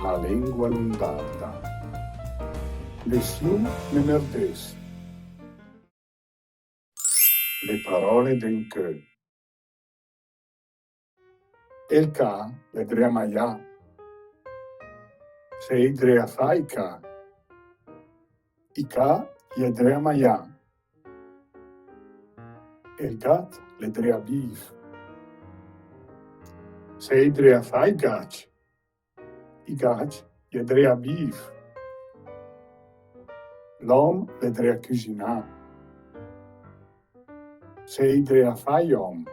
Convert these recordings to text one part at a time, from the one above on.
la lengua lombarda. Nessun ne merdes. Le parole d'en cheu. El ca le drea maià. Sei drea fai ca. I ca le drea maià. El gat le drea bif. Sei drea fai gac. I gac le drea bif. L'om le drea cusinà. Sei drea fai om.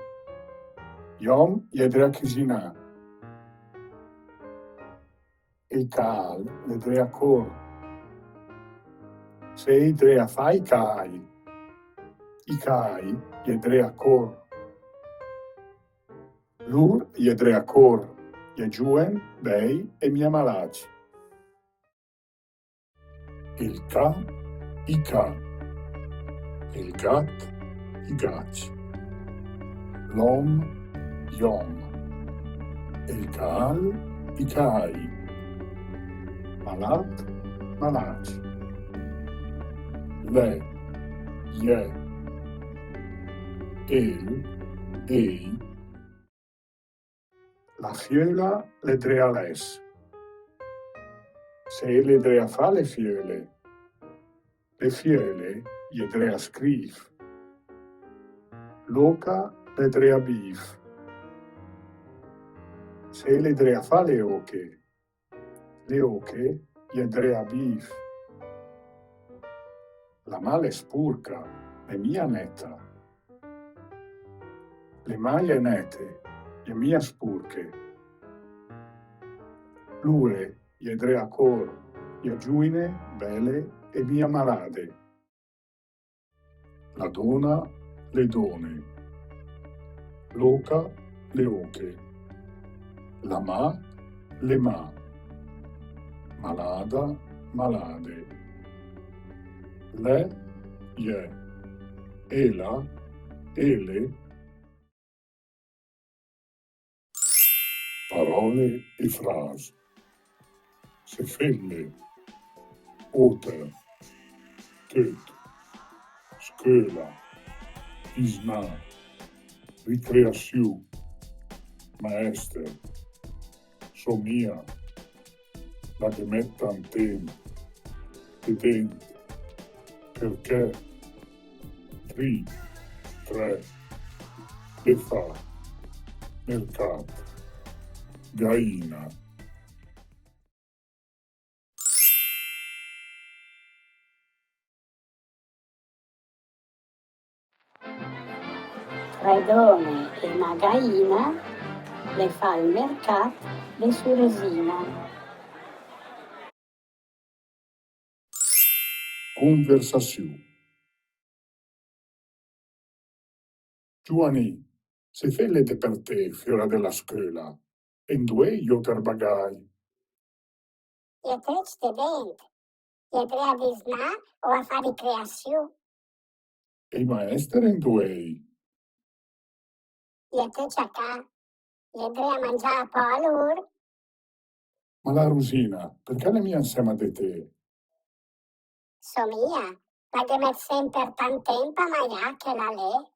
Iom le drea cusinà. El cal le drea cor. Sei drea fai cai. I cai le drea cor. Lur le drea cor. Je giuen, bei e mia malaci. El ca, i ca. El gat, i gac. L'om, iom. El cal, i cai. Malat, malac. Le, je. El, ei. La fiela le drea les. Sei le drea fa le fiele. Le fiele le drea scrif. L'oca le drea bif. Sei le drea fa le oche. Le oche le drea bif. La male spurca, le mia netta. Le maglie nette, le mia spurche. Lure le drea cor, le giuine, belle e mia malade. La dona, le done. L'oca, le oche. La ma, le ma. Malada, malade. Le, je. Ela, ele. Parole e frasi. Sefelle, oter, teut, scola, isna, ricreaziu, maester, somia, la che metta in tempo, dedent, perché, tri, tre, le fa, mercato, gaina. Tre donne e una gaina le fa il mercato de Suresina. Conversazione. Giovani, se fellete per te fiora della scuola, e due io ter bagai. Je trec de dent. Je drea disnar o a fa ricreaziu. E i maestri in due. Je trec a ca. Je drea mangiar a po a lur. Ma la Rosina, perché le mie insieme a te? Somia. La che met sempre tant tempo a maià che la lè.